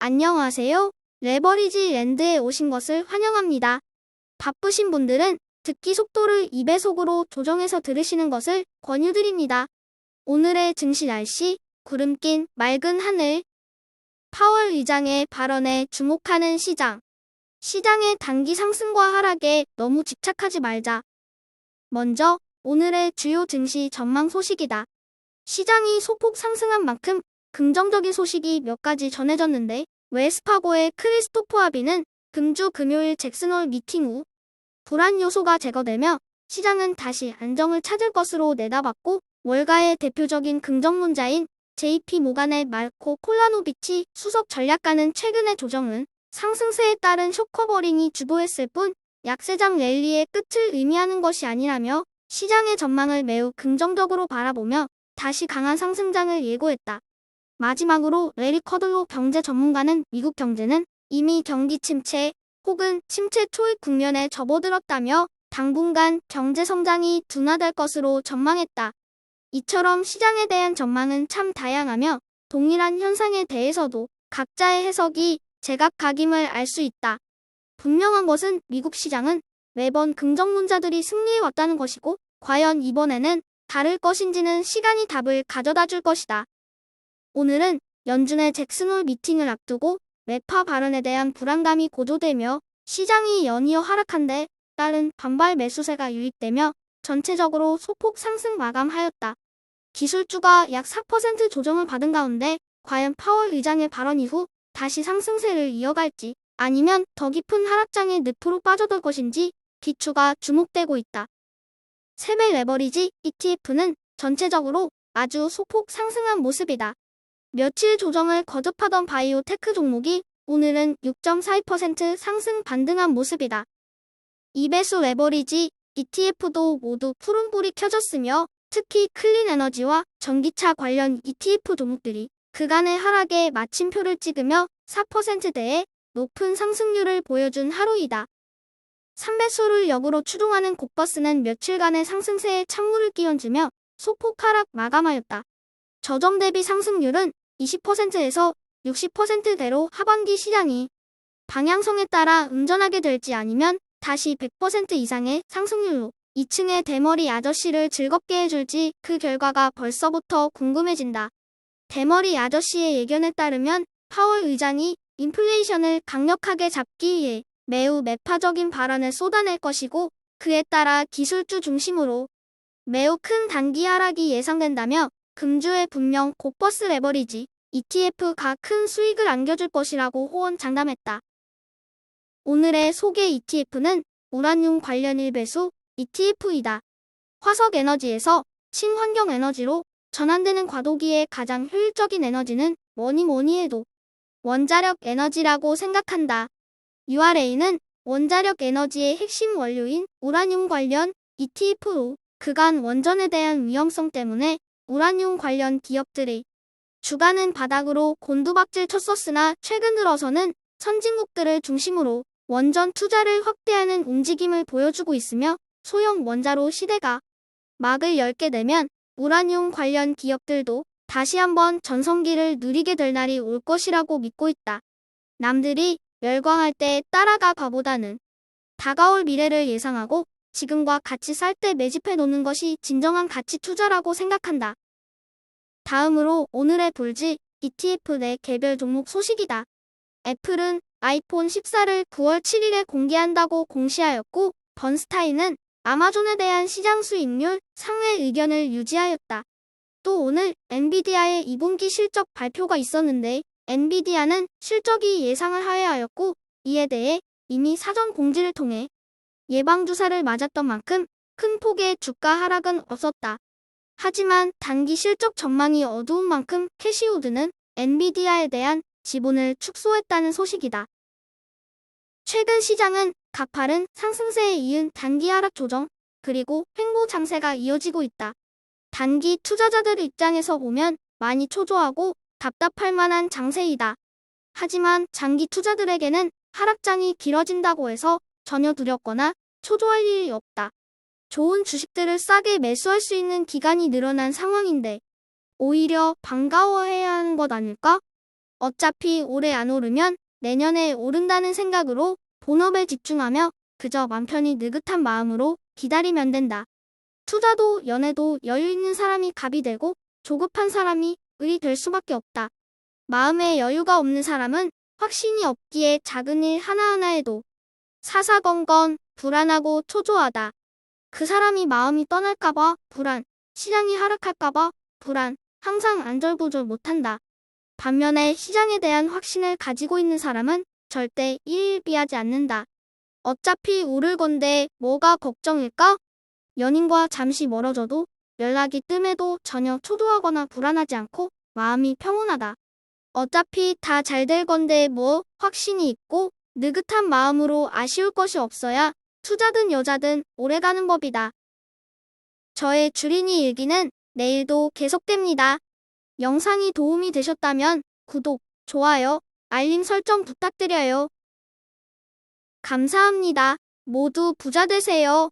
안녕하세요. 레버리지 랜드에 오신 것을 환영합니다. 바쁘신 분들은 듣기 속도를 2배속으로 조정해서 들으시는 것을 권유드립니다. 오늘의 증시 날씨, 구름 낀 맑은 하늘, 파월 의장의 발언에 주목하는 시장. 시장의 단기 상승과 하락에 너무 집착하지 말자. 먼저 오늘의 주요 증시 전망 소식이다. 시장이 소폭 상승한 만큼 긍정적인 소식이 몇 가지 전해졌는데, 웰스파고의 크리스토프 하비는 금주 금요일 잭슨홀 미팅 후 불안 요소가 제거되며 시장은 다시 안정을 찾을 것으로 내다봤고, 월가의 대표적인 긍정론자인 JP 모간의 말코 콜라노비치 수석 전략가는 최근의 조정은 상승세에 따른 쇼커버링이 주도했을 뿐 약세장 랠리의 끝을 의미하는 것이 아니라며 시장의 전망을 매우 긍정적으로 바라보며 다시 강한 상승장을 예고했다. 마지막으로 레리 커들로 경제 전문가는 미국 경제는 이미 경기 침체 혹은 침체 초입 국면에 접어들었다며 당분간 경제 성장이 둔화될 것으로 전망했다. 이처럼 시장에 대한 전망은 참 다양하며 동일한 현상에 대해서도 각자의 해석이 제각각임을 알 수 있다. 분명한 것은 미국 시장은 매번 긍정론자들이 승리해왔다는 것이고, 과연 이번에는 다를 것인지는 시간이 답을 가져다 줄 것이다. 오늘은 연준의 잭슨홀 미팅을 앞두고 매파 발언에 대한 불안감이 고조되며 시장이 연이어 하락한 데 따른 반발 매수세가 유입되며 전체적으로 소폭 상승 마감하였다. 기술주가 약 4% 조정을 받은 가운데 과연 파월 의장의 발언 이후 다시 상승세를 이어갈지 아니면 더 깊은 하락장의 늪으로 빠져들 것인지 기추가 주목되고 있다. 세배 레버리지 ETF는 전체적으로 아주 소폭 상승한 모습이다. 며칠 조정을 거듭하던 바이오 테크 종목이 오늘은 6.42% 상승 반등한 모습이다. 2배수 레버리지 ETF도 모두 푸른불이 켜졌으며 특히 클린 에너지와 전기차 관련 ETF 종목들이 그간의 하락에 마침표를 찍으며 4%대의 높은 상승률을 보여준 하루이다. 3배수를 역으로 추종하는 곡버스는 며칠간의 상승세에 찬물을 끼얹으며 소폭 하락 마감하였다. 저점 대비 상승률은 20%에서 60%대로 하반기 시장이 방향성에 따라 음전하게 될지 아니면 다시 100% 이상의 상승률로 2층의 대머리 아저씨를 즐겁게 해줄지 그 결과가 벌써부터 궁금해진다. 대머리 아저씨의 예견에 따르면 파월 의장이 인플레이션을 강력하게 잡기 위해 매우 매파적인 발언을 쏟아낼 것이고, 그에 따라 기술주 중심으로 매우 큰 단기 하락이 예상된다며 금주에 분명 곡버스 레버리지 ETF가 큰 수익을 안겨줄 것이라고 호언장담했다. 오늘의 소개 ETF는 우라늄 관련 1배수 ETF이다. 화석에너지에서 친환경에너지로 전환되는 과도기의 가장 효율적인 에너지는 뭐니 해도 원자력 에너지라고 생각한다. URA는 원자력 에너지의 핵심 원료인 우라늄 관련 ETF로 그간 원전에 대한 위험성 때문에 우라늄 관련 기업들의 주가는 바닥으로 곤두박질 쳤었으나 최근 들어서는 선진국들을 중심으로 원전 투자를 확대하는 움직임을 보여주고 있으며 소형 원자로 시대가 막을 열게 되면 우라늄 관련 기업들도 다시 한번 전성기를 누리게 될 날이 올 것이라고 믿고 있다. 남들이 멸광할 때 따라가 봐보다는 다가올 미래를 예상하고 지금과 같이 살 때 매집해 놓는 것이 진정한 가치 투자라고 생각한다. 다음으로 오늘의 볼지 ETF 내 개별 종목 소식이다. 애플은 아이폰 14를 9월 7일에 공개한다고 공시하였고, 번스타인은 아마존에 대한 시장 수익률 상회 의견을 유지하였다. 또 오늘 엔비디아의 2분기 실적 발표가 있었는데 엔비디아는 실적이 예상을 하회하였고, 이에 대해 이미 사전 공지를 통해 예방주사를 맞았던 만큼 큰 폭의 주가 하락은 없었다. 하지만 단기 실적 전망이 어두운 만큼 캐시우드는 엔비디아에 대한 지분을 축소했다는 소식이다. 최근 시장은 가파른 상승세에 이은 단기 하락 조정, 그리고 횡보 장세가 이어지고 있다. 단기 투자자들 입장에서 보면 많이 초조하고 답답할 만한 장세이다. 하지만 장기 투자들에게는 하락장이 길어진다고 해서 전혀 두렵거나 초조할 일이 없다. 좋은 주식들을 싸게 매수할 수 있는 기간이 늘어난 상황인데 오히려 반가워해야 하는 것 아닐까? 어차피 올해 안 오르면 내년에 오른다는 생각으로 본업에 집중하며 그저 맘 편히 느긋한 마음으로 기다리면 된다. 투자도 연애도 여유 있는 사람이 갑이 되고 조급한 사람이 을이 될 수밖에 없다. 마음에 여유가 없는 사람은 확신이 없기에 작은 일 하나하나에도 사사건건 불안하고 초조하다. 그 사람이 마음이 떠날까봐 불안, 시장이 하락할까봐 불안, 항상 안절부절 못한다. 반면에 시장에 대한 확신을 가지고 있는 사람은 절대 일일비하지 않는다. 어차피 오를 건데 뭐가 걱정일까? 연인과 잠시 멀어져도 연락이 뜸해도 전혀 초조하거나 불안하지 않고 마음이 평온하다. 어차피 다 잘 될 건데 뭐 확신이 있고 느긋한 마음으로 아쉬울 것이 없어야 투자든 여자든 오래가는 법이다. 저의 주린이 일기는 내일도 계속됩니다. 영상이 도움이 되셨다면 구독, 좋아요, 알림 설정 부탁드려요. 감사합니다. 모두 부자 되세요.